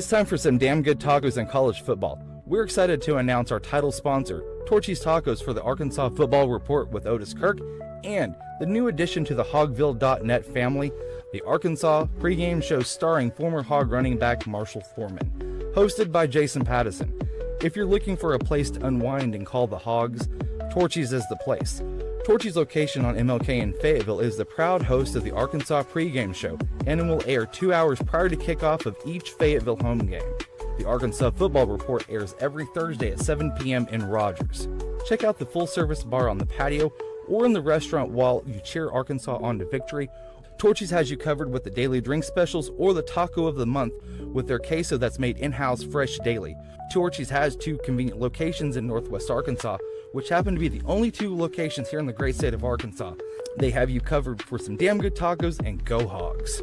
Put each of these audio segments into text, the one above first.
It's time for some damn good tacos in college football. We're excited to announce our title sponsor, Torchy's Tacos, for the Arkansas Football Report with Otis Kirk, and the new addition to the Hogville.net family, the Arkansas pregame show starring former Hog running back Marshall Foreman, hosted by Jason Pattison. If you're looking for a place to unwind and call the Hogs, Torchy's is the place. Torchy's location on MLK in Fayetteville is the proud host of the Arkansas pregame show and will air 2 hours prior to kickoff of each Fayetteville home game. The Arkansas Football Report airs every Thursday at 7 p.m. in Rogers. Check out the full-service bar on the patio or in the restaurant while you cheer Arkansas on to victory. Torchy's has you covered with the daily drink specials or the taco of the month with their queso that's made in-house fresh daily. Torchy's has 2 convenient locations in Northwest Arkansas, which happen to be the only 2 locations here in the great state of Arkansas. They have you covered for some damn good tacos, and go Hogs.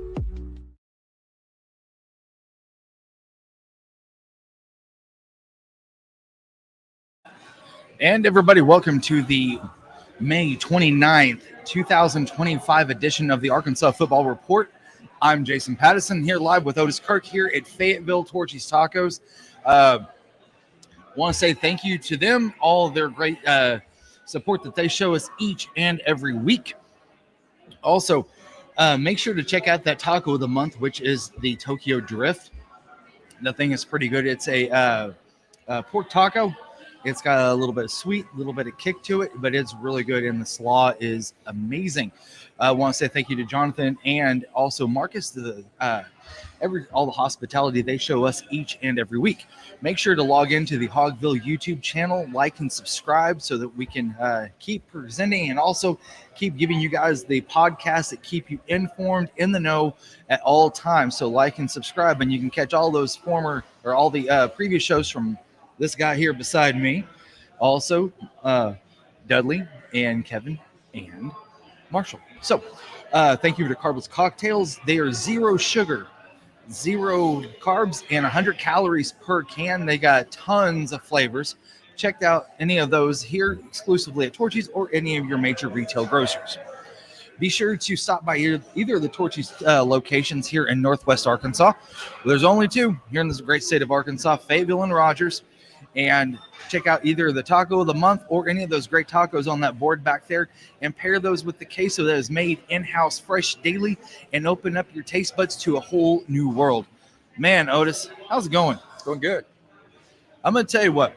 And everybody, welcome to the May 29th, 2025 edition of the Arkansas Football Report. I'm Jason Pattison here live with Otis Kirk here at Fayetteville Torchy's Tacos. Want to say thank you to them, all their great support that they show us each and every week. Also, make sure to check out that taco of the month, which is the Tokyo Drift. The thing is pretty good. It's a pork taco. It's got a little bit of sweet, a little bit of kick to it, but it's really good, and the slaw is amazing. I want to say thank you to Jonathan and also Marcus, all the hospitality they show us each and every week. Make sure to log into the Hogville YouTube channel, like and subscribe so that we can keep presenting and also keep giving you guys the podcasts that keep you informed, in the know at all times. So like and subscribe, and you can catch all those all the previous shows from this guy here beside me. Also, Dudley and Kevin and Marshall. So thank you to Carbless Cocktails. They are 0 sugar, 0 carbs, and 100 calories per can. They got tons of flavors. Check out any of those here exclusively at Torchy's or any of your major retail grocers. Be sure to stop by either of the Torchy's locations here in Northwest Arkansas. There's only 2 here in this great state of Arkansas, Fayetteville and Rogers. And check out either the taco of the month or any of those great tacos on that board back there, and pair those with the queso that is made in-house fresh daily, and open up your taste buds to a whole new world. Man, Otis, how's it going? Going good. I'm going to tell you what.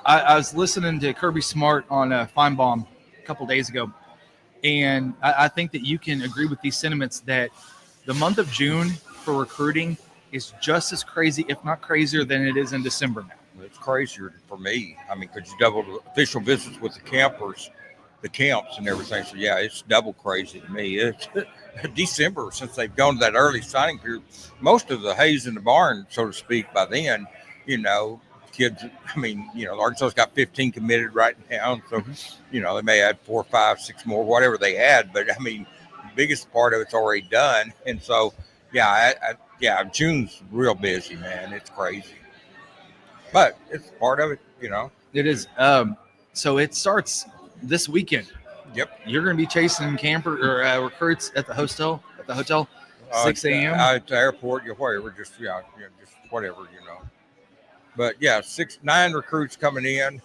I was listening to Kirby Smart on Feinbaum a couple days ago, and I think that you can agree with these sentiments that the month of June for recruiting is just as crazy, if not crazier, than it is in December now. It's crazier for me. I mean, because you double the official visits with the campers, the camps and everything. So, yeah, it's double crazy to me. It's December, since they've gone to that early signing period. Most of the hay's in the barn, so to speak, by then, kids, Arkansas's got 15 committed right now. So, they may add 4, 5, 6 more, whatever they add. But, the biggest part of it's already done. And so, June's real busy, man. It's crazy. But it's part of it, It is. So it starts this weekekend. Yep. You're going to be chasing recruits at the hotel, 6 a.m. At the airport, whatever, just whatever, But, 9 recruits coming in.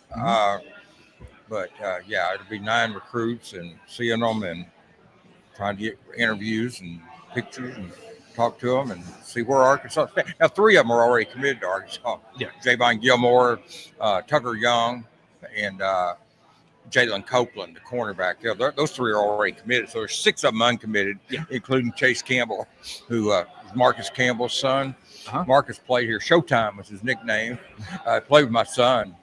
It'll be 9 recruits and seeing them and trying to get interviews and pictures and talk to them and see where Arkansas. Now, 3 of them are already committed to Arkansas. Yeah. Javon Gilmore, Tucker Young, and Jalen Copeland, the cornerback. Yeah, those 3 are already committed. So there's 6 of them uncommitted, including Chase Campbell, who is Marcus Campbell's son. Uh-huh. Marcus played here. Showtime was his nickname. Played with my son.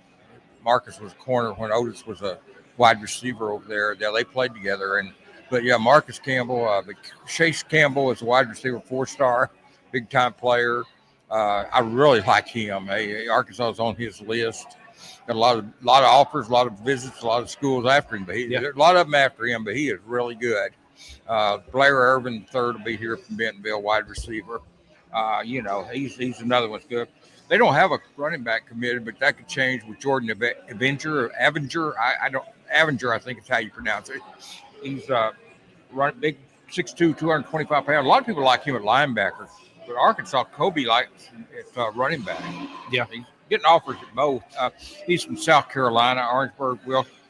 Marcus was a corner when Otis was a wide receiver over there. Yeah, they played together. But Marcus Campbell, Chase Campbell is a wide receiver, 4-star, big-time player. I really like him. Arkansas is on his list. Got a lot of offers, a lot of visits, a lot of schools after him. But there's a lot of them after him, but he is really good. Blair Irvin III will be here from Bentonville, wide receiver. He's another one's good. They don't have a running back committed, but that could change with Jordan Avenger. Avenger, I think is how you pronounce it. He's big, 6'2", 225 pounds. A lot of people like him at linebacker. But Arkansas, Kobe likes it's running back. Yeah. He's getting offers at both. He's from South Carolina,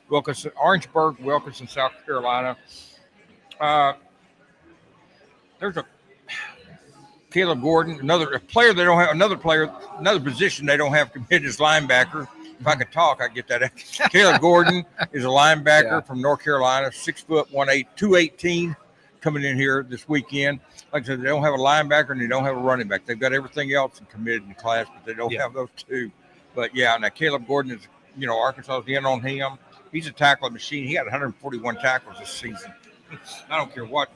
Wilkinson, South Carolina. There's a Caleb Gordon, another position they don't have committed is linebacker. If I could talk, I'd get that. Caleb Gordon is a linebacker from North Carolina, 6 foot 218, coming in here this weekend. Like I said, they don't have a linebacker and they don't have a running back. They've got everything else committed in the class, but they don't have those two. But yeah, now Caleb Gordon is, Arkansas is in on him. He's a tackling machine. He had 141 tackles this season. I don't care what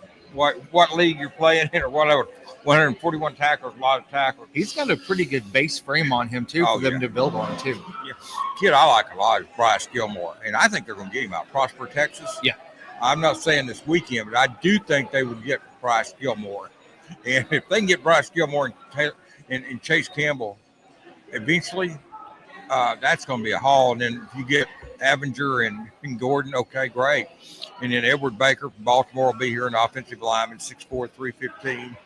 league you're playing in or whatever. 141 tackles, a lot of tackles. He's got a pretty good base frame on him too for them to build on too. Yeah. Kid I like a lot is Bryce Gilmore, and I think they're going to get him out. Prosper, Texas. Yeah. I'm not saying this weekend, but I do think they would get Bryce Gilmore. And if they can get Bryce Gilmore and Chase Campbell, eventually that's going to be a haul. And then if you get Avenger and Gordon, okay, great. And then Edward Baker from Baltimore will be here, an offensive lineman, 6'4", 315.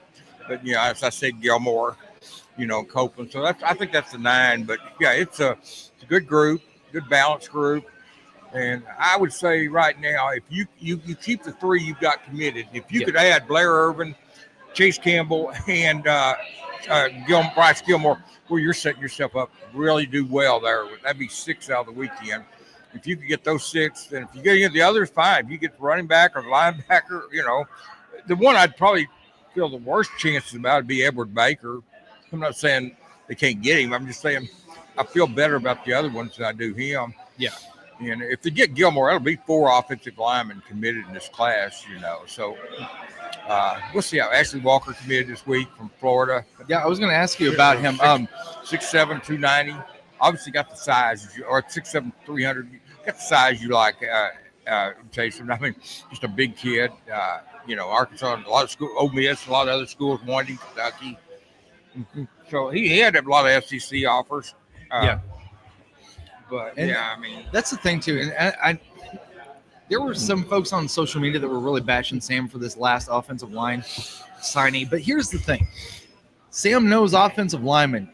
But, as I said, Gilmore, Copeland. So I think that's the 9. But, yeah, it's a good group, good balanced group. And I would say right now, if you keep the 3 you've got committed, if you could add Blair Irvin, Chase Campbell, and Bryce Gilmore, well, you're setting yourself up to really do well there. That'd be 6 out of the weekend. If you could get those 6, then if you get the others, 5. You get the running back or the linebacker, the one I'd probably feel the worst chances about would be Edward Baker. I'm not saying they can't get him. I'm just saying I feel better about the other ones than I do him. Yeah. And if they get Gilmore, it'll be 4 offensive linemen committed in this class, So we'll see how Ashley Walker committed this week from Florida. Yeah, I was going to ask you about him. 6'7", 290. Obviously got the size, or 6'7", 300. Got the size you like, Jason. I mean, just a big kid. Arkansas, a lot of school, Ole Miss, a lot of other schools wanted him, Kentucky. So he had a lot of SEC offers. But that's the thing too. And I there were some folks on social media that were really bashing Sam for this last offensive line signing. But here's the thing: Sam knows offensive linemen.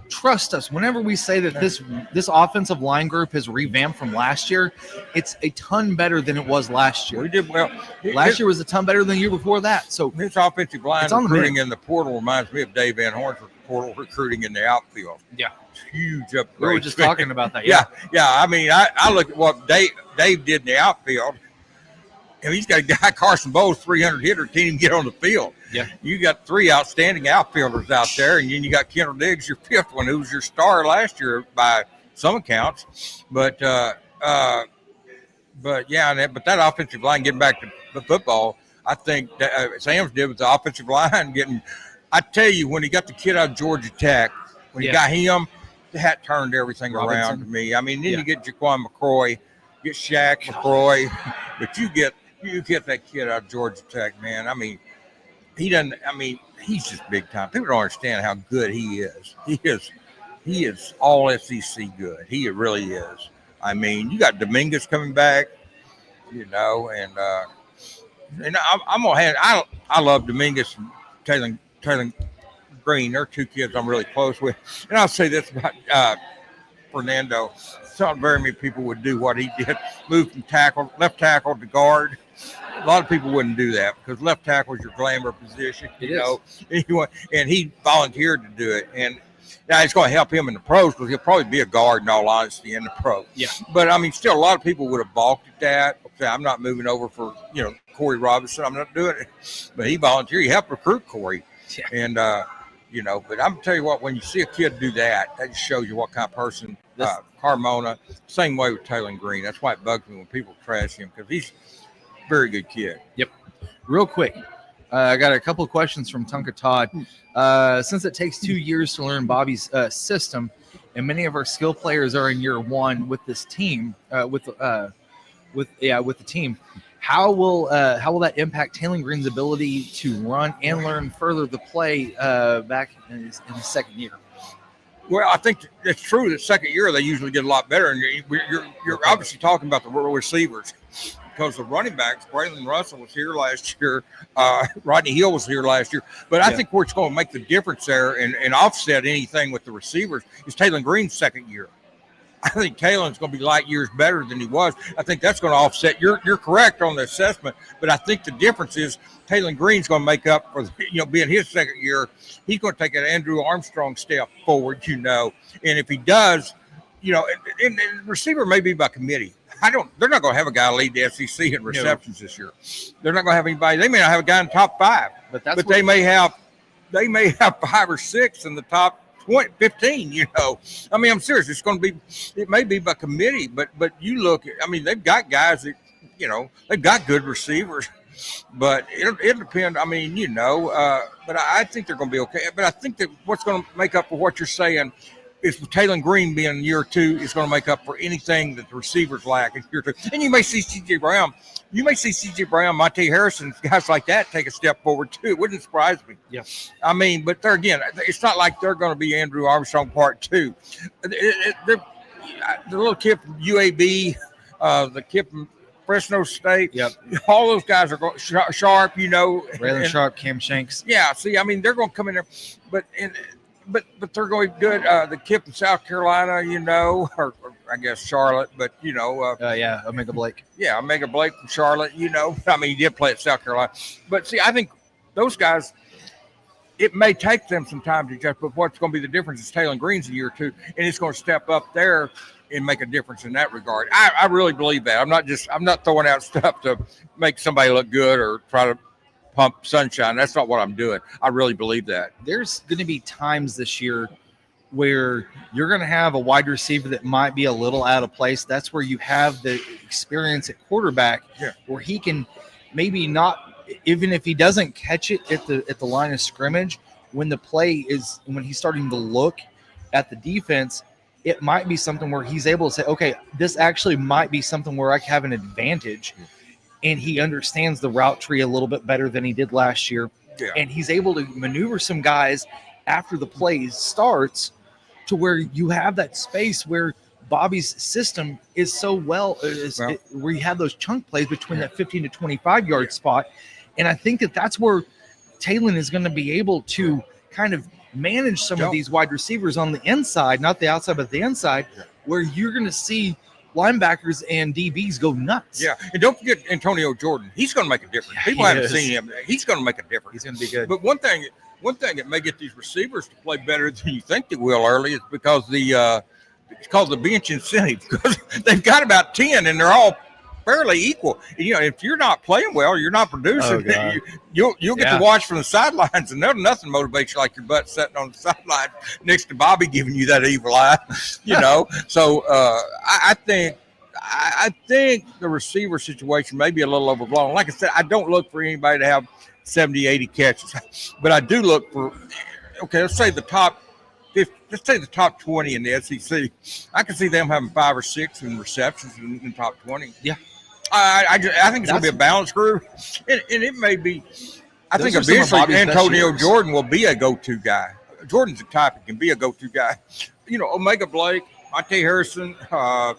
Trust us. Whenever we say that this offensive line group has revamped from last year, it's a ton better than it was last year. We did well. Last year was a ton better than the year before that. So this offensive line recruiting in the portal reminds me of Dave Van Horn's portal recruiting in the outfield. Yeah, huge upgrade. We were just talking about that. Yeah. I mean, I look at what Dave did in the outfield. And he's got a guy, Carson Bowles, 300 hitter, can't even get on the field. Yeah. You got 3 outstanding outfielders out there, and then you got Kendall Diggs, your 5th one, who was your star last year by some accounts. But that offensive line, getting back to the football, I think that Sam's did with the offensive line getting. I tell you, when he got the kid out of Georgia Tech, when he got him, that turned everything around to me. I mean, then you get Jaquan McCroy, get Shaq McCroy, but you get that kid out of Georgia Tech, man. I mean, he doesn't. I mean, he's just big time. People don't understand how good he is. He is all SEC good. He really is. I mean, you got Dominguez coming back, and I'm gonna have. I love Dominguez and Taylor Green. They're 2 kids I'm really close with, and I'll say this about Fernando. Not very many people would do what he did, move from left tackle to guard. A lot of people wouldn't do that because left tackle is your glamour position, and he volunteered to do it. And now it's going to help him in the pros because he'll probably be a guard in all honesty in the pro. Yeah. But I mean, still a lot of people would have balked at that. Okay, I'm not moving over for, Corey Robinson. I'm not doing it. But he volunteered. He helped recruit Corey. Yeah. And, but I'm going to tell you what, when you see a kid do that, that just shows you what kind of person Carmona, same way with Taylor Green. That's why it bugs me when people trash him because he's a very good kid. Yep. Real quick, I got a couple of questions from Tonka Todd. Since it takes 2 years to learn Bobby's system, and many of our skill players are in year 1 with this team, with the team, how will that impact Taylor Green's ability to run and learn further the play back in his second year? Well, I think it's true that second year they usually get a lot better, and you're obviously talking about the receivers. because the running backs, Braylon Russell was here last year, Rodney Hill was here last year. But I think where it's going to make the difference there and offset anything with the receivers is Taylon Green's second year. I think Taylon's going to be light years better than he was. I think that's going to offset. You're correct on the assessment, but I think the difference is Taylon Green's going to make up for being his second year. He's going to take an Andrew Armstrong step forward, and if he does, and receiver may be by committee. They're not going to have a guy lead the SEC in receptions this year. They're not going to have anybody. They may not have a guy in the top 5, but they may have 5 or 6 in the top 20, 15. I mean, I'm serious. It may be by committee, but you look at, I mean, they've got guys that, they've got good receivers, but it depends. I mean, but I think they're going to be okay. But I think that what's going to make up for what you're saying is Taylon Green being in year 2 is going to make up for anything that the receivers lack in year 2. And you may see C.J. Brown, Monte Harrison, guys like that take a step forward too. It wouldn't surprise me. Yeah. I mean, but they're, again, it's not like they're going to be Andrew Armstrong part 2. The little kid from UAB, the kid from Fresno State. Yep. All those guys are going Sharp, Raylan Sharp, Cam Shanks. Yeah. See, I mean, they're going to come in there, but they're going good. The kid from South Carolina, or I guess Charlotte, but Omega Blake. Yeah, Omega Blake from Charlotte. I mean, he did play at South Carolina, but see, I think those guys, it may take them some time to adjust. But what's going to be the difference is Taylon Green's in year 2, and it's going to step up there and make a difference in that regard. I really believe that. I'm not throwing out stuff to make somebody look good or try to pump sunshine. That's not what I'm doing. I really believe that. There's going to be times this year where you're going to have a wide receiver that might be a little out of place. That's where you have the experience at quarterback, where he can maybe not, even if he doesn't catch it at the line of scrimmage, when he's starting to look at the defense, it might be something where he's able to say, okay, this actually might be something where I have an advantage. And he understands the route tree a little bit better than he did last year. Yeah. And he's able to maneuver some guys after the play starts to where you have that space where Bobby's system is so where you have those chunk plays between that 15 to 25 yard spot. And I think that's where Taylon is going to be able to kind of manage some of these wide receivers on the inside, not the outside, but the inside, where you're going to see linebackers and DBs go nuts. Yeah, and don't forget Antonio Jordan. He's going to make a difference. People haven't seen him. He's going to make a difference. He's going to be good. But one thing that may get these receivers to play better than you think they will early is because it's called the bench incentive, because they've got about 10 and they're all fairly equal. If you're not playing well, you're not producing. You'll get to watch from the sidelines, and nothing motivates you like your butt sitting on the sideline next to Bobby giving you that evil eye. So I think the receiver situation may be a little overblown. Like I said, I don't look for anybody to have 70, 80 catches, but I do look for, let's say the top 20 in the SEC. I can see them having 5 or 6 in receptions in the top 20. Yeah. I think it's going to be a balanced group, and it may be. I think eventually Antonio Jordan will be a go-to guy. Jordan's a type that can be a go-to guy. Omega Blake, Monte Harrison. I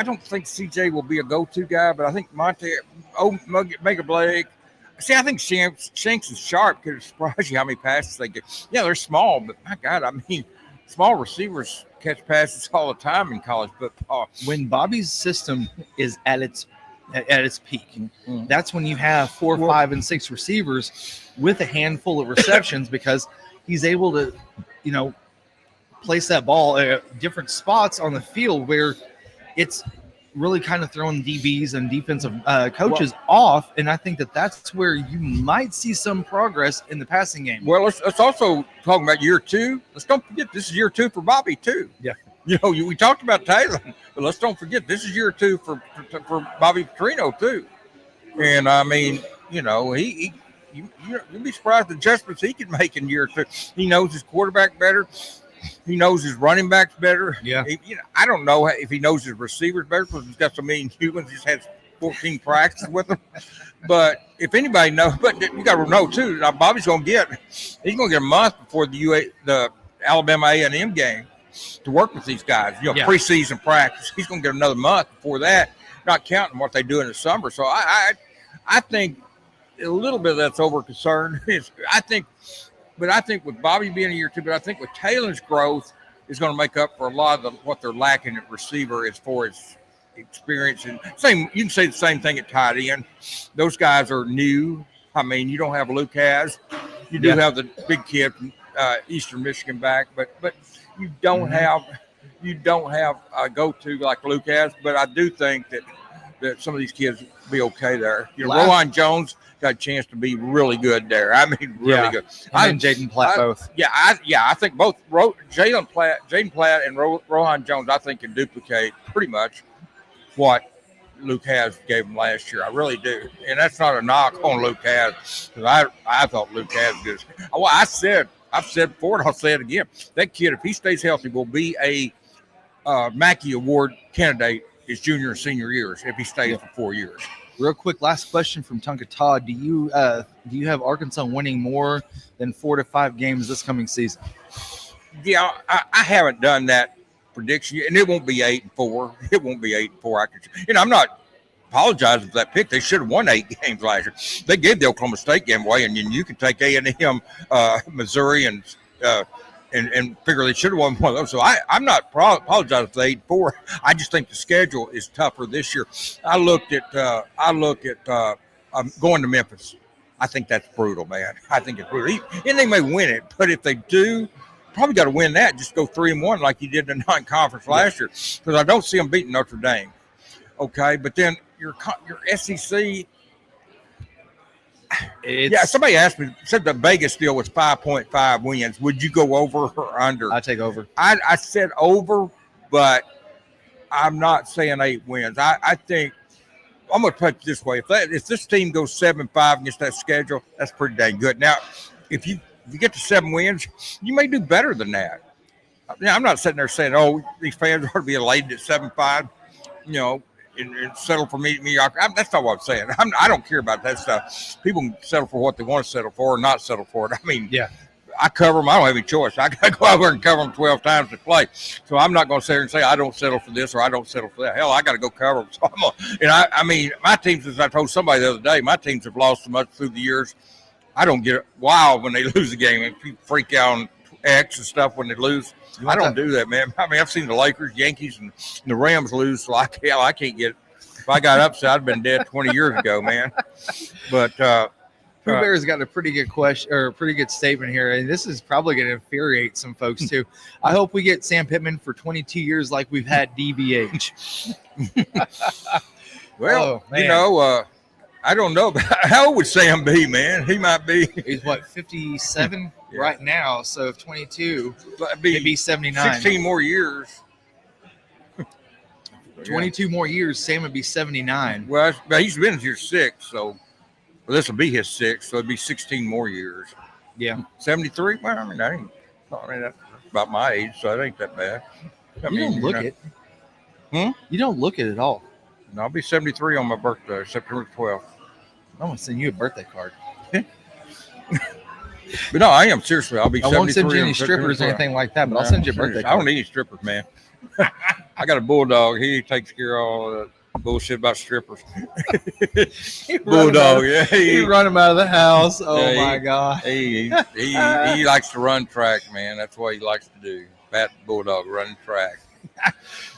don't think CJ will be a go-to guy, but I think Omega Blake. See, I think Shanks and Sharp could surprise you how many passes they get. Yeah, they're small, but my God, I mean, small receivers catch passes all the time in college football. When Bobby's system is at its peak, that's when you have 4, 5, and 6 receivers with a handful of receptions, because he's able to, place that ball at different spots on the field where it's really kind of throwing DBs and defensive coaches off. And I think that's where you might see some progress in the passing game. Well, let's also talk about year 2. Let's don't forget this is year 2 for Bobby too. Yeah. We talked about Taylor, but let's don't forget this is year 2 for Bobby Petrino too. And I mean, you'll be surprised the adjustments he can make in year 2. He knows his quarterback better. He knows his running backs better. Yeah. I don't know if he knows his receivers better because he's got so many humans. He's had 14 practices with them. But if anybody knows, but you got to know too. Now Bobby's going to get a month before the Alabama A&M game to work with these guys. Preseason practice. He's going to get another month before that. not counting what they do in the summer. So I think a little bit of that's over concern. I think with Bobby being a year two, but I think with Taylor's growth is going to make up for a lot of what they're lacking at receiver as far as experience. And you can say the same thing at tight end. Those guys are new. I mean, you don't have Luke has. You do have the big kid from Eastern Michigan back, but you don't have a go-to like Luke has. But I do think that some of these kids will be okay there. Rohan Jones got a chance to be really good there. I mean, really good. And Jaden Platt both. I think both Jaden Platt and Rohan Jones, I think, can duplicate pretty much what Luke has gave him last year. I really do. And that's not a knock on Luke has, because I thought Luke has good. I've said before, and I'll say it again. That kid, if he stays healthy, will be a Mackey Award candidate his junior and senior years if he stays for 4 years. Real quick, last question from Tonka Todd. Do you have Arkansas winning more than 4 to 5 games this coming season? Yeah, I haven't done that prediction, and it won't be 8-4. It won't be 8-4. I'm not apologizing for that pick. They should have won 8 games last year. They gave the Oklahoma State game away, and you can take A&M, Missouri, and figure they should have won one of those. So I'm not apologizing for the 8-4. I just think the schedule is tougher this year. I looked at going to Memphis. I think that's brutal, man. I think it's brutal. And they may win it, but if they do, probably got to win that. Just go 3-1 like you did in the non-conference last year, because I don't see them beating Notre Dame. Okay, but then your SEC. Somebody asked me, said the Vegas deal was 5.5 wins. Would you go over or under? I take over. I said over, but I'm not saying 8 wins. I think I'm going to put it this way: if this team goes 7-5 against that schedule, that's pretty dang good. Now, if you get to 7 wins, you may do better than that. I'm not sitting there saying, "Oh, these fans ought to be elated at 7-5," and settle for mediocrity. That's not what I'm saying. I don't care about that stuff. People can settle for what they want to settle for or not settle for it. I mean, I cover them. I don't have any choice. I got to go out there and cover them 12 times to play. So I'm not going to sit here and say I don't settle for this or I don't settle for that. Hell, I got to go cover them. So I mean, my teams, as I told somebody the other day, my teams have lost so much through the years. I don't get wild when they lose a game and people freak out on X and stuff when they lose. I don't do that, man. I mean, I've seen the Lakers, Yankees, and the Rams lose, so I can't get. If I got upset, I'd been dead 20 years ago, man. But Pooh Bear's got a pretty good question or a pretty good statement here, and this is probably going to infuriate some folks too. I hope we get Sam Pittman for 22 years, like we've had DVH. Well, I don't know. How old would Sam be, man? He might be. He's 57 right now. So if 22, it'd be 79. 16 more years. 22 more years, Sam would be 79. Well, he's been here 6, so this will be his 6, so it'd be 16 more years. Yeah. 73? Well, I mean, that's about my age, so it ain't that bad. You don't look it. You don't look it at all. No, I'll be 73 on my birthday, September 12th. I'm going to send you a birthday card. But no, I am seriously. I'll be 73. I won't send you any strippers or anything like that, but I'll send you a birthday card. I don't need any strippers, man. I got a bulldog. He takes care of all the bullshit about strippers. Bulldog, You run him out of the house. Oh, my God. He likes to run track, man. That's what he likes to do. Fat bulldog running track.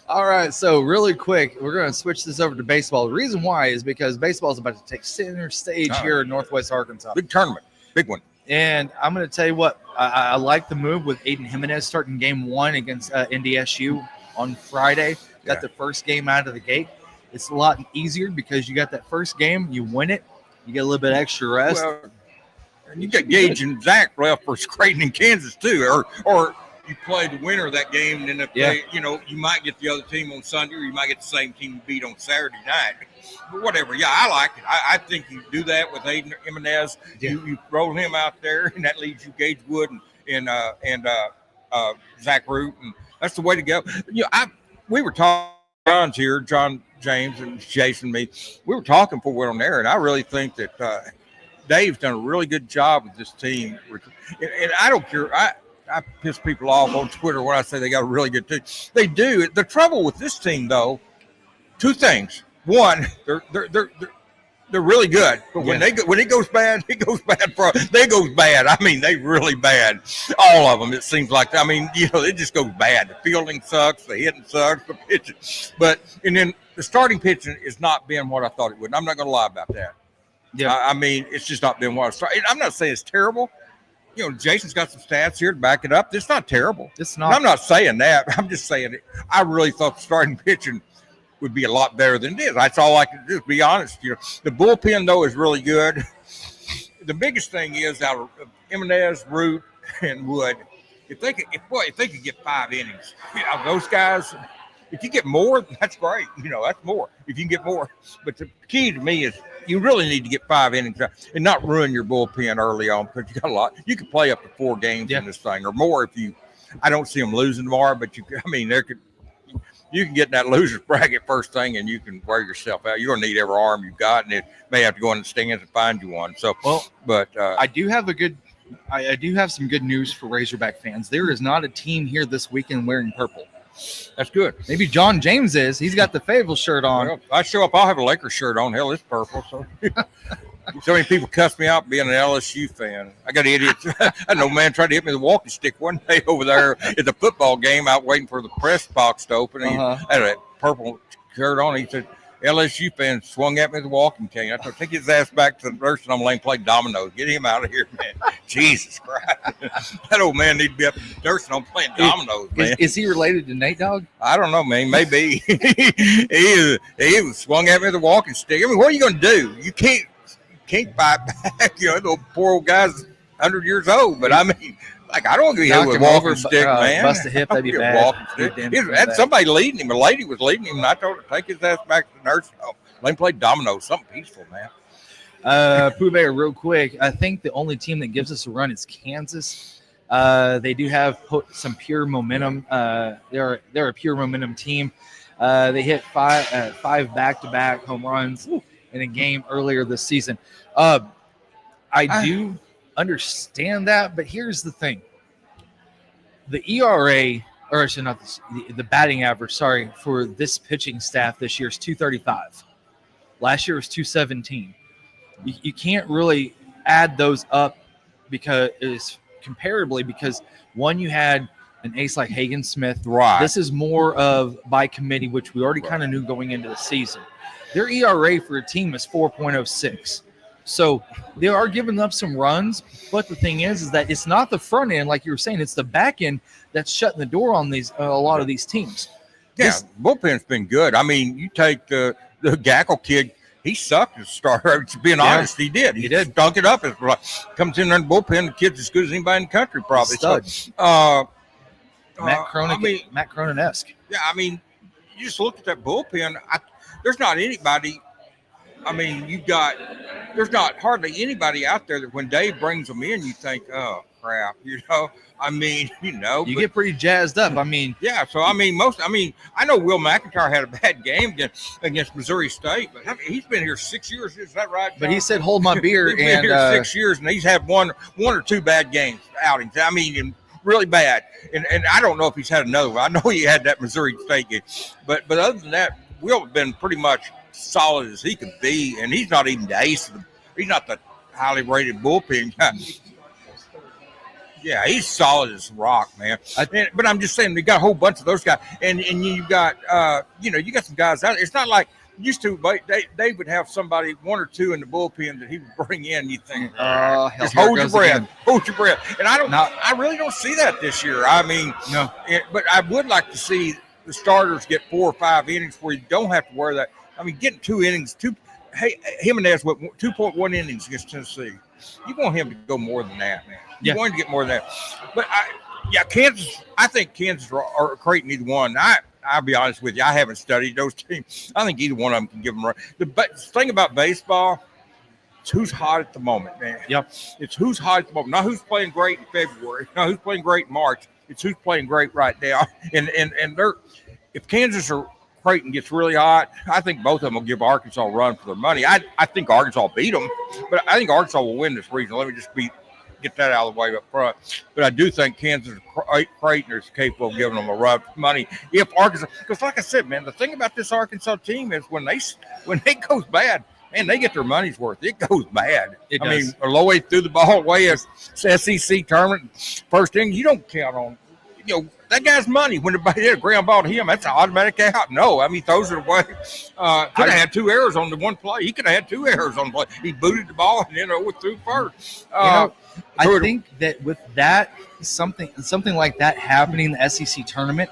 All right, so really quick, we're going to switch this over to baseball. The reason why is because baseball is about to take center stage here in Northwest Arkansas. Big tournament, big one. And I'm going to tell you what, I like the move with Aiden Jimenez starting game 1 against NDSU on Friday. Got the first game out of the gate. It's a lot easier because you got that first game, you win it, you get a little bit extra rest. Well, and you got Gage and Zach left for Creighton in Kansas too, or you play the winner of that game, and then if they, you might get the other team on Sunday, or you might get the same team you beat on Saturday night. But whatever, I like it. I think you do that with Aiden Jimenez. You roll him out there, and that leaves you Gage Wood and Zach Root, and that's the way to go. We were talking, John's here, John James and Jason, me. We were talking before we went on there, and I really think that Dave's done a really good job with this team. And I don't care. I piss people off on Twitter when I say they got a really good team. They do. The trouble with this team, though, 2 things. one, they're really good, but when it goes bad, it goes bad they goes bad. I mean, they really bad. All of them. It seems like. I mean, it just goes bad. The fielding sucks, the hitting sucks, the pitching. And then the starting pitching has not been what I thought it would. And I'm not going to lie about that. Yeah. I mean, it's just not been what I started. I'm not saying it's terrible. Jason's got some stats here to back it up. It's not terrible. It's not. And I'm not saying that. I'm just saying it. I really thought the starting pitching would be a lot better than it is. That's all I can do, to be honest. The bullpen, though, is really good. The biggest thing is out of Jimenez, Root, and Wood, if they could get 5 innings, those guys, if you get more, that's great. That's more. If you can get more. But the key to me is you really need to get 5 innings and not ruin your bullpen early on, because you got a lot. You can play up to 4 games in this thing or more if you. I don't see them losing tomorrow, but you can get in that loser's bracket first thing, and you can wear yourself out. You're going to need every arm you've got, and it may have to go in the stands and find you one. So, I do have some good news for Razorback fans. There is not a team here this weekend wearing purple. That's good. Maybe John James is. He's got the Fayetteville shirt on. Well, I show up, I'll have a Lakers shirt on. Hell, it's purple. So, so many people cuss me out being an LSU fan. I got idiots. I know, man, tried to hit me with a walking stick one day over there at the football game out waiting for the press box to open. He had a purple shirt on. He said, LSU fan swung at me with a walking cane. I said, take his ass back to the nursing home lane, play dominoes. Get him out of here, man. Jesus Christ. That old man need to be up in the nursing home playing dominoes, man. Is he related to Nate Dogg? I don't know, man. Maybe. he was swung at me with a walking stick. I mean, what are you going to do? You can't fight back. The poor old guy's 100 years old. But I mean, I don't get hit with a walking stick, man. Bust a hip, that'd be bad. He had somebody leading him. A lady was leading him, and I told her to take his ass back to the nursing home. Let him play dominoes, something peaceful, man. Pooh Bear, real quick. I think the only team that gives us a run is Kansas. They do have some pure momentum. They're a pure momentum team. They hit five back-to-back home runs in a game earlier this season. I do understand that, but here's the thing: the ERA, or actually not the batting average, for this pitching staff this year is 235. Last year was 217. You can't really add those up because one, you had an ace like Hagen Smith. Right. This is more of by committee, which we already kind of knew going into the season. Their ERA for a team is 4.06. So they are giving up some runs, but the thing is that it's not the front end, like you were saying, it's the back end that's shutting the door on these a lot of these teams. Yeah, bullpen's been good. I mean, you take the Gackle kid, he sucked as a starter. Being honest, he did. He did. Stunk it up. It's like, comes in there in the bullpen, the kid's as good as anybody in the country, probably. So, Matt Cronin-esque. Yeah, I mean, you just look at that bullpen. There's not anybody. I mean, there's not hardly anybody out there that when Dave brings them in, you think, oh, crap, I mean, you get pretty jazzed up. I mean, yeah. So, I mean, I know Will McIntyre had a bad game against Missouri State, but he's been here 6 years. Is that right, John? But he said, hold my beer. He's been here 6 years, and he's had one or two bad outings. I mean, really bad. And I don't know if he's had another one. I know he had that Missouri State game. But other than that, Will has been pretty much solid as he could be, and he's not even the ace. He's not the highly rated bullpen guy. Yeah, he's solid as rock, man. But I'm just saying, we got a whole bunch of those guys, and you got you got some guys out there. It's not like used to. They would have somebody, one or two in the bullpen that he would bring in. You think, just hold your breath, And I really don't see that this year. I mean, no. But I would like to see the starters get 4 or 5 innings where you don't have to worry that. I mean, getting 2 innings, Jimenez went 2.1 innings against Tennessee. You want him to go more than that, man. You want him to get more than that. But Kansas. I think Kansas or Creighton, either one. I'll be honest with you. I haven't studied those teams. I think either one of them can give them a run. The thing about baseball, it's who's hot at the moment, man. Yep. It's who's hot at the moment. Not who's playing great in February. Not who's playing great in March. It's who's playing great right now. And they're if Kansas or Creighton gets really hot, I think both of them will give Arkansas a run for their money. I think Arkansas will beat them, but I think Arkansas will win this region. Let me just be get that out of the way up front. But I do think Kansas Creighton is capable of giving them a run for money if Arkansas. Because like I said, man, the thing about this Arkansas team is when it goes bad, man, they get their money's worth. It goes bad. It I does. mean, Aloy threw the ball away as SEC tournament first inning. You don't count on, that guy's money. When they hit a ground ball to him, that's an automatic out. No, I mean, throws it away. Could have had 2 errors on the one play. He could have had 2 errors on the play. He booted the ball and then overthrew first. I think that with that, something like that happening in the SEC tournament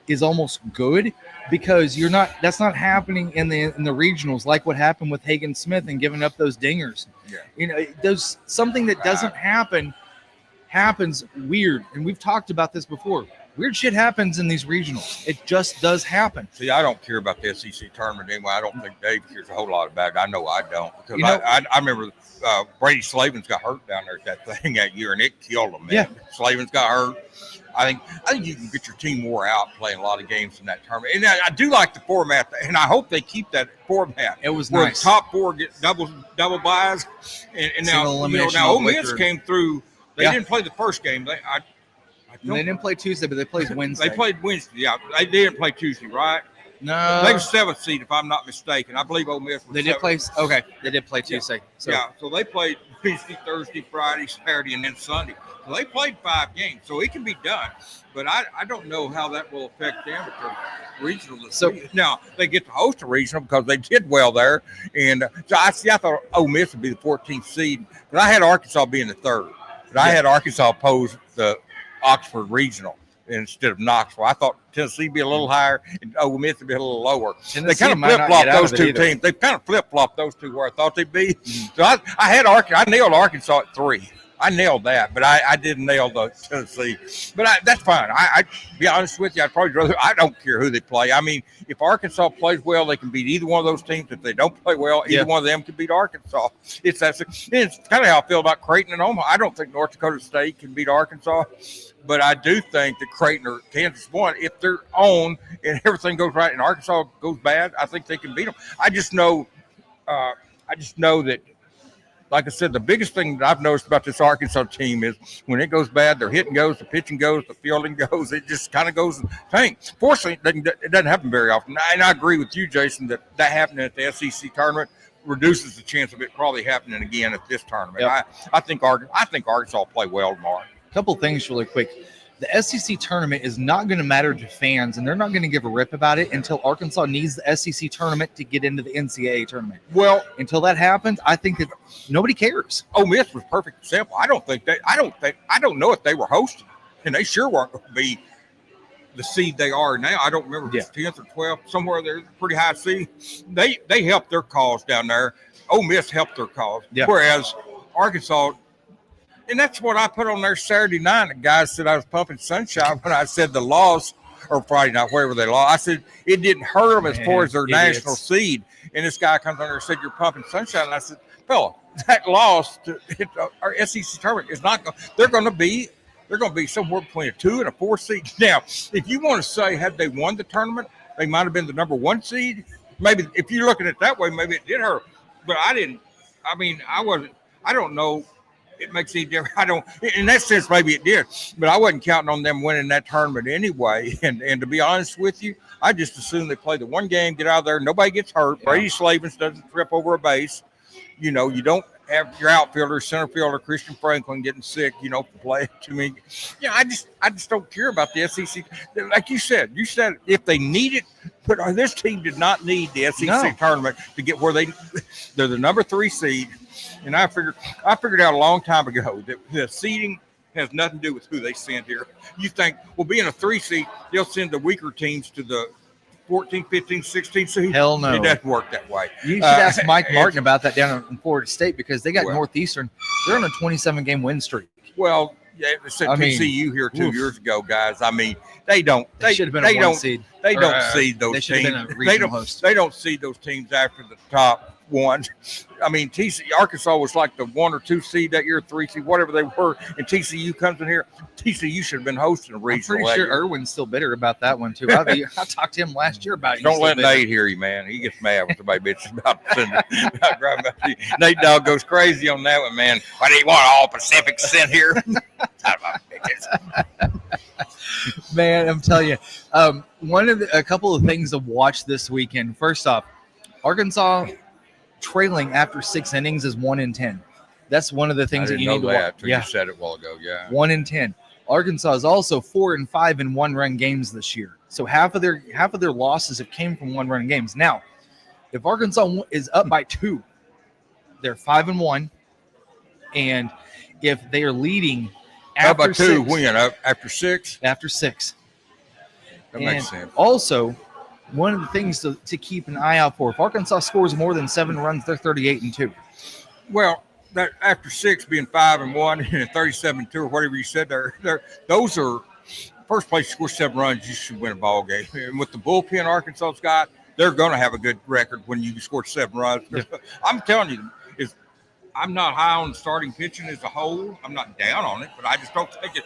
is almost good, because that's not happening in the regionals, like what happened with Hagen Smith and giving up those dingers. Yeah. There's something that doesn't happens weird, and we've talked about this before. Weird shit happens in these regionals. It just does happen. See, I don't care about the SEC tournament anyway. I don't think Dave cares a whole lot about it. I know I don't, because I remember Brady Slavens got hurt down there at that thing that year, and it killed him, man. Yeah. Slavens got hurt. I think you can get your team wore out playing a lot of games in that tournament. And I do like the format, and I hope they keep that format. It was where nice. The top 4 get double buys. And now Ole Miss came through. They didn't play the first game. They didn't play Tuesday, but they played Wednesday. They played Wednesday. Yeah, they didn't play Tuesday, right? No, they were 7th seed, if I'm not mistaken. I believe Ole Miss was. They did play. Okay, they did play Tuesday. Yeah. So. Yeah, so they played Wednesday, Thursday, Friday, Saturday, and then Sunday. So they played 5 games, so it can be done. But I don't know how that will affect them at the regional. Now they get to host a regional because they did well there, and so I thought Ole Miss would be the 14th seed, but I had Arkansas being the 3rd. But I had Arkansas pose the Oxford regional instead of Knoxville. I thought Tennessee would be a little higher and Ole Miss would be a little lower. They kind of flip-flopped those two teams. They kind of flip-flopped those two where I thought they'd be. So I had I nailed Arkansas at 3. I nailed that, but I didn't nail the Tennessee. But that's fine. I be honest with you, I'd probably rather. I don't care who they play. I mean, if Arkansas plays well, they can beat either one of those teams. If they don't play well, either one of them can beat Arkansas. It's kind of how I feel about Creighton and Omaha. I don't think North Dakota State can beat Arkansas, but I do think that Creighton or Kansas won. If they're on and everything goes right and Arkansas goes bad, I think they can beat them. I just know that. Like I said, the biggest thing that I've noticed about this Arkansas team is when it goes bad, their hitting goes, the pitching goes, the fielding goes. It just kind of goes in tank. Fortunately, it doesn't happen very often. And I agree with you, Jason, that happening at the SEC tournament reduces the chance of it probably happening again at this tournament. Yep. I think Arkansas will play well tomorrow. A couple things really quick. The SEC tournament is not going to matter to fans, and they're not going to give a rip about it until Arkansas needs the SEC tournament to get into the NCAA tournament. Well, until that happens, I think that nobody cares. Ole Miss was a perfect example. I don't know if they were hosting, and they sure weren't going to be the seed they are now. I don't remember if it's 10th or 12th, somewhere there's a pretty high seed. They helped their cause down there. Ole Miss helped their cause, whereas Arkansas. And that's what I put on there Saturday night. The guys said I was pumping sunshine when I said the loss, or Friday night, wherever they lost. I said it didn't hurt them as far as their national seed. And this guy comes on there and said, "You're pumping sunshine." And I said, "Fella, that loss to our SEC tournament is not going. They're going to be somewhere between a 2 and a 4 seed." Now, if you want to say had they won the tournament, they might have been the number 1 seed. Maybe if you're looking at it that way, maybe it did hurt. But I didn't. I mean, I wasn't. I don't know. It makes any difference. In that sense, maybe it did, but I wasn't counting on them winning that tournament anyway. And to be honest with you, I just assume they play the one game, get out of there, nobody gets hurt. Yeah. Brady Slavens doesn't trip over a base. You don't have your outfielder, center fielder, Christian Franklin getting sick, for playing too many. Yeah, I just don't care about the SEC. Like you said if they need it, but this team did not need the SEC tournament to get where they're the number 3 seed. And I figured out a long time ago that the seeding has nothing to do with who they send here. You think, being a 3 seed, they'll send the weaker teams to the 14, 15, 16 seed? Hell no. It doesn't work that way. You should ask Mike Martin about that down in Florida State, because they got Northeastern. They're on a 27-game win streak. Well, Yeah, they said I mean, TCU here 2 oof. years ago, guys. I mean, they don't. They should have been a one seed. They Or, don't seed those they should have teams. been a They regional don't. host. They don't seed those teams after the top ones. I mean, Arkansas was like the 1 or 2 seed that year, 3 seed, whatever they were, and TCU comes in here. TCU should have been hosting a I'm regional. pretty sure that year. Irwin's still bitter about that one too. I talked to him last year about it. Don't let Nate hear you, man. He gets mad when somebody bitches about driving about you. Nate Dogg goes crazy on that one, man. Why do you want all Pacific sent here? Man, I'm telling you, a couple of things to watch this weekend. First off, Arkansas trailing after 6 innings is 1-10. That's one of the things I that didn't you know need to that watch. till you said it a while ago. Yeah, 1-10. Arkansas is also 4-5 in 1-run games this year. So half of their losses have came from 1-run games. Now, if Arkansas is up by 2, they're 5-1, and if they are leading how after about 2 6, win after 6? after 6. That makes sense. Also, one of the things to keep an eye out for, if Arkansas scores more than 7 runs, they're 38-2. Well, that after 6 being 5-1 and 37-2 or whatever you said there, those are first place score 7 runs, you should win a ball game. And with the bullpen Arkansas's got, they're going to have a good record when you score 7 runs. Yeah. I'm telling you, I'm not high on starting pitching as a whole. I'm not down on it, but I just don't think it.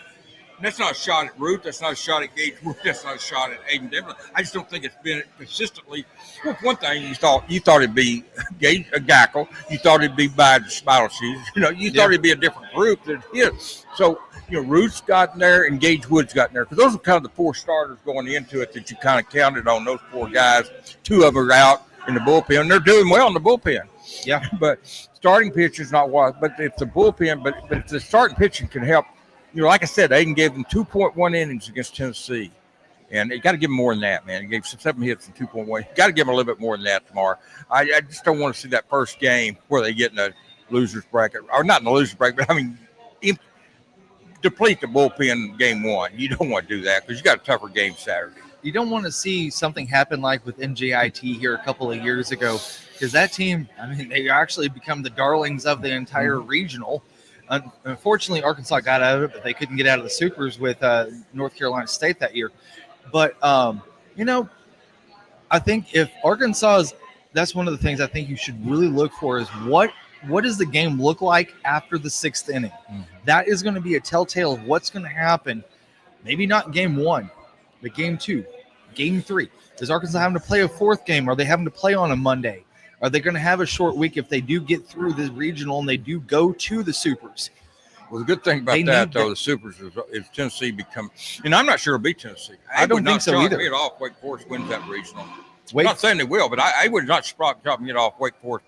That's not a shot at Root. That's not a shot at Gage Wood. That's not a shot at Aiden Devlin. I just don't think it's been consistently. Well, one thing you thought it'd be Gage Gackle. You thought it'd be Battle Shoes. You thought it'd be a different group than it is. So Root's gotten there and Gage Wood's gotten there because those are kind of the 4 starters going into it that you kind of counted on. Those 4 guys. 2 of them are out in the bullpen. They're doing well in the bullpen. Yeah, but starting pitching is not what. But it's the bullpen. But if the starting pitching can help. Like I said, Aiden gave them 2.1 innings against Tennessee. And you got to give him more than that, man. He gave 7 hits and 2.1. You got to give him a little bit more than that tomorrow. I just don't want to see that first game where they get in a loser's bracket. Or not in the loser's bracket, but I mean, deplete the bullpen game 1. You don't want to do that because you got a tougher game Saturday. You don't want to see something happen like with NJIT here a couple of years ago because that team, I mean, they actually become the darlings of the entire regional. Unfortunately, Arkansas got out of it, but they couldn't get out of the Supers with North Carolina State that year. But, I think if Arkansas that's one of the things I think you should really look for is what does the game look like after the 6th inning? Mm-hmm. That is going to be a telltale of what's going to happen. Maybe not game 1, but game 2, game 3. Is Arkansas having to play a 4th game? Are they having to play on a Monday? Are they going to have a short week if they do get through the regional and they do go to the Supers? Well, the good thing about the Supers is Tennessee become, and I'm not sure it'll be Tennessee. I don't think so either. Off Wake Forest wins that regional. I'm not saying they will, but I would not shock me at off Wake Forest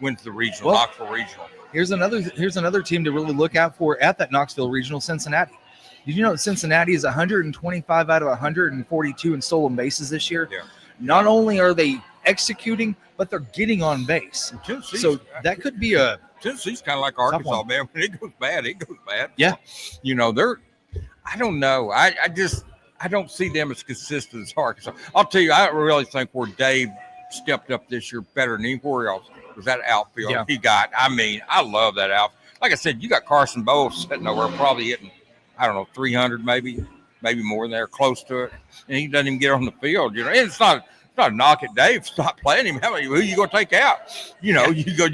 wins the regional, Knoxville regional. Here's another team to really look out for at that Knoxville regional, Cincinnati. Did you know that Cincinnati is 125 out of 142 in stolen bases this year? Yeah. Not only are they executing, but they're getting on base. So that could be a Tennessee's kind of like Arkansas, man. When it goes bad, it goes bad. Yeah. I don't know. I don't see them as consistent as Arkansas. I'll tell you, I really think where Dave stepped up this year better than anywhere else was that outfield he got. I mean, I love that outfield. Like I said, you got Carson Bowles sitting over probably hitting, 300 maybe more than there, close to it. And he doesn't even get on the field, And it's not a knock at Dave. Stop playing him. Who are you going to take out? You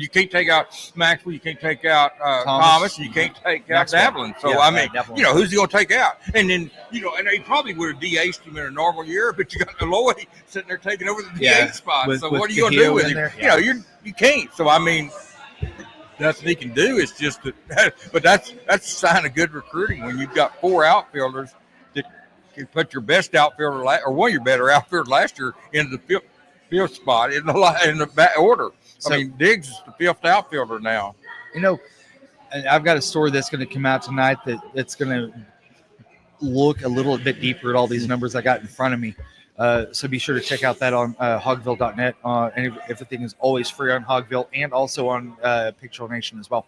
can't take out Maxwell. You can't take out Thomas. And you can't take out Devlin. So, who's he going to take out? And then, and they probably would have DH'd him in a normal year, but you got Eloy sitting there taking over the DH spot. So what are you going to do with him? Yeah. You can't. So, nothing he can do. It's just that, but that's a sign of good recruiting when you've got 4 outfielders that can put your best outfielder or one of your better outfielders last year into the fifth spot in the back order. So, Diggs is the 5th outfielder now. And I've got a story that's going to come out tonight that's going to look a little bit deeper at all these numbers I got in front of me. So be sure to check out that on hogville.net. And everything is always free on Hogville and also on Picture Nation as well.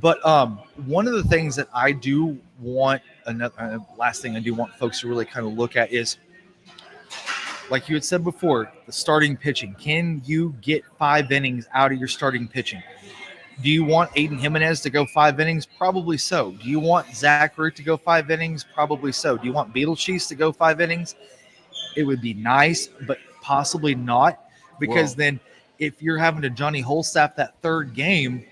But one of the things that I do want, last thing I do want folks to really kind of look at is, like you had said before, the starting pitching. Can you get 5 innings out of your starting pitching? Do you want Aiden Jimenez to go 5 innings? Probably so. Do you want Zach Root to go 5 innings? Probably so. Do you want Beetlejuice to go 5 innings? It would be nice, but possibly not, because then if you're having to Johnny Holstaff that third game,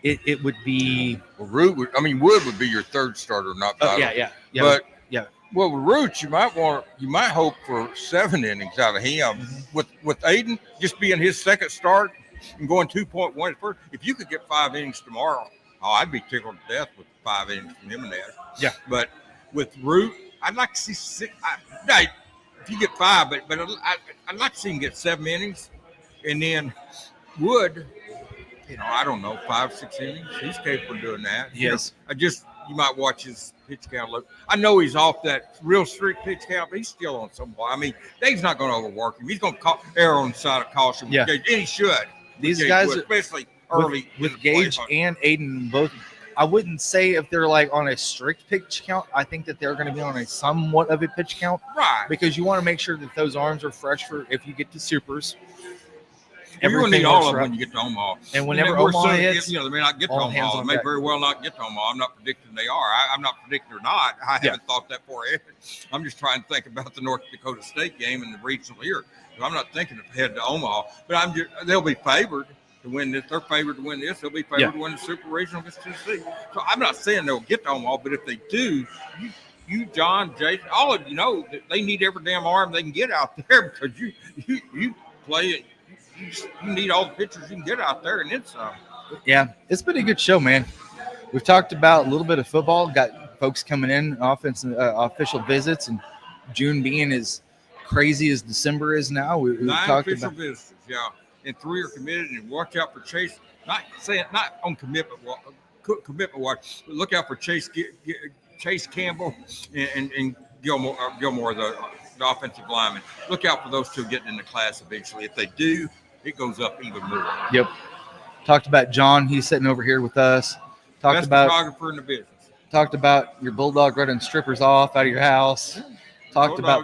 it would be Wood would be your third starter, not Bottle. Yeah. But yeah. Well, with Root, you might hope for 7 innings out of him. Mm-hmm. With Aiden just being his second start and going 2.1 first, if you could get 5 innings tomorrow, I'd be tickled to death with 5 innings from him and that. Yeah. But with Root, I'd like to see 6. If you get 5, but I'd like to see him get 7 innings, and then Wood, I don't know, 5, 6 innings. He's capable of doing that. Yes. You might watch his pitch count look. I know he's off that real strict pitch count, but he's still on some ball. I mean, Dave's not going to overwork him. He's going to err on the side of caution. Yeah. And he should. These guys, especially early. With Gage and Aiden both, I wouldn't say if they're like on a strict pitch count. I think that they're going to be on a somewhat of a pitch count. Right. Because you want to make sure that those arms are fresh for if you get to supers. You're going to need all of them when you get to Omaha. And whenever Omaha hits, they may not get to Omaha. They may very well not get to Omaha. I'm not predicting they are. I'm not predicting they're not. I haven't thought that far ahead. I'm just trying to think about the North Dakota State game and the regional here. So I'm not thinking ahead to Omaha. But they'll be favored to win this. They're favored to win this. They'll be favored to win the Super Regional against Tennessee. So I'm not saying they'll get to Omaha, but if they do, you, John, Jason, all of you know that they need every damn arm they can get out there because you play it. You need all the pitchers you can get out there, and it's Yeah, it's been a good show, man. We've talked about a little bit of football. Got folks coming in, official visits, and June being as crazy as December is now. We've 9 talked official about visitors, and 3 are committed. And watch out for Chase. Not on commitment watch. But look out for Chase Campbell and Gilmore, the offensive lineman. Look out for those 2 getting in the class eventually. If they do, it goes up even more. Yep. Talked about John. He's sitting over here with us. Best photographer in the business. Talked about your bulldog running strippers off out of your house. Talked about.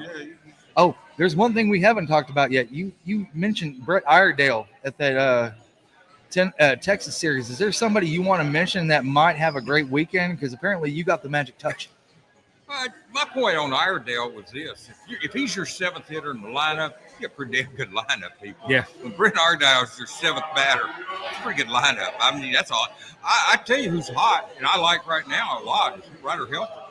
Oh, there's one thing we haven't talked about yet. You mentioned Brett Iredale at that Texas series. Is there somebody you want to mention that might have a great weekend? Because apparently you got the magic touch. My point on Iredale was this: if he's your 7th hitter in the lineup, you get a pretty damn good lineup, people. Yeah. When Brent Iredale is your 7th batter, it's a pretty good lineup. I mean, that's all. I tell you who's hot, and I like right now a lot is Ryder Helfer.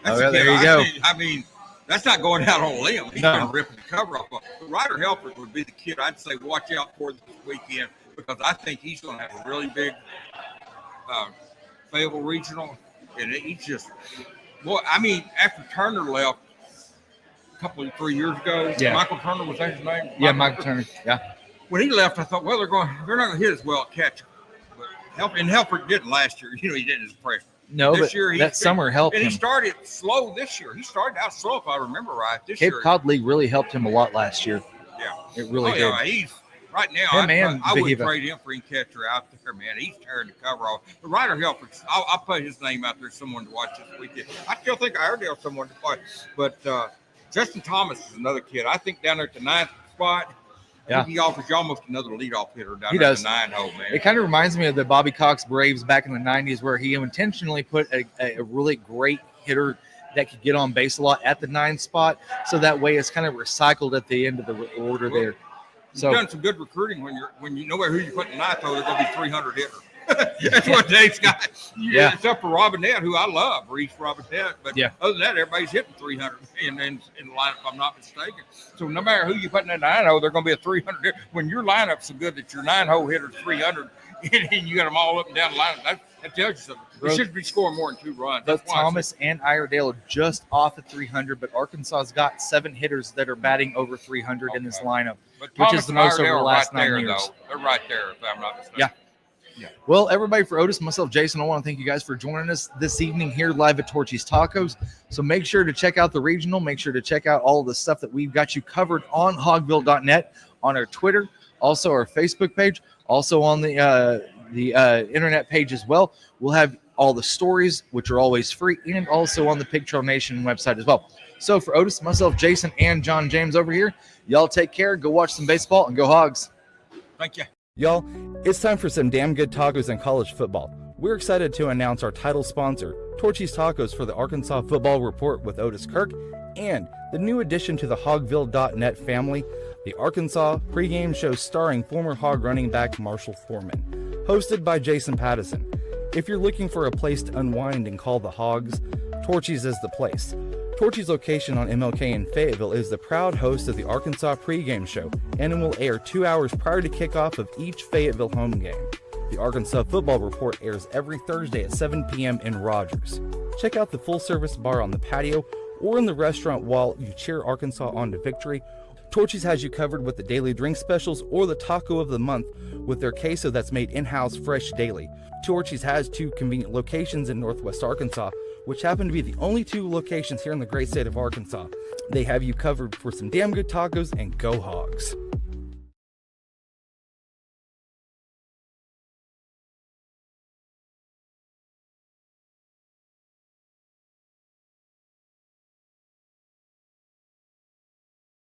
There you go. I mean, that's not going out on a limb. He's been ripping the cover off. But Ryder Helfer would be the kid I'd say watch out for this weekend because I think he's going to have a really big Fayetteville regional, and he's just. Well, I mean, after Turner left a 3 years ago, Michael Turner, was that his name? Yeah, Michael Turner. Yeah. When he left, I thought, well, they're not going to hit as well at catcher. But Helper didn't last year. He didn't as a freshman. No, this year that summer helped him. And he started slow this year. He started out slow, if I remember right. Cape Cod League really helped him a lot last year. Yeah. It really did. Yeah, he's right now. I would trade him for any catcher out there, man. He's tearing the cover off. But Ryder Helfer, I'll put his name out there, someone to watch this weekend. I still think Iredale's someone to watch. But Justin Thomas is another kid. I think down there at the 9th spot, he offers you almost another leadoff hitter down there at the 9 hole, man. It kind of reminds me of the Bobby Cox Braves back in the 90s where he intentionally put a really great hitter that could get on base a lot at the 9 spot. So that way it's kind of recycled at the end of the order there. So you've done some good recruiting when you know who you put in the 9th hole, they're going to be 300 hitter. That's what Dave's got. Except for Robinette, who I love, Reese Robinette. But other than that, everybody's hitting 300 in the lineup, if I'm not mistaken. So no matter who you put in that 9 hole, they're going to be a 300 hitter. When your lineup's so good that your 9 hole hitter's 300 and you got them all up and down the lineup, that tells you something. They should be scoring more than 2 runs. Both Thomas and Iredale are just off of 300, but Arkansas's got 7 hitters that are batting over 300 in this lineup, which is the most over the last 9 years. Though. They're right there, if I'm not mistaken. Yeah. Well, everybody, for Otis, myself, Jason, I want to thank you guys for joining us this evening here live at Torchy's Tacos. So make sure to check out the regional. Make sure to check out all the stuff that we've got you covered on hogville.net, on our Twitter, also our Facebook page, also on the internet page as well. We'll have all the stories, which are always free, and also on the Pig Trail Nation website as well. So for Otis, myself, Jason, and John James over here, y'all take care. Go watch some baseball and go Hogs. Thank you. Y'all, it's time for some damn good tacos in college football. We're excited to announce our title sponsor, Torchy's Tacos, for the Arkansas Football Report with Otis Kirk, and the new addition to the Hogville.net family, the Arkansas pregame show starring former Hog running back Marshall Foreman, hosted by Jason Pattison. If you're looking for a place to unwind and call the Hogs, Torchy's is the place. Torchy's location on MLK in Fayetteville is the proud host of the Arkansas pregame show, and it will air 2 hours prior to kickoff of each Fayetteville home game. The Arkansas Football Report airs every Thursday at 7 p.m. in Rogers. Check out the full-service bar on the patio or in the restaurant while you cheer Arkansas on to victory. Torchy's has you covered with the daily drink specials or the taco of the month with their queso that's made in-house fresh daily. Torchy's has 2 convenient locations in Northwest Arkansas, which happen to be the only 2 locations here in the great state of Arkansas. They have you covered for some damn good tacos, and go Hogs.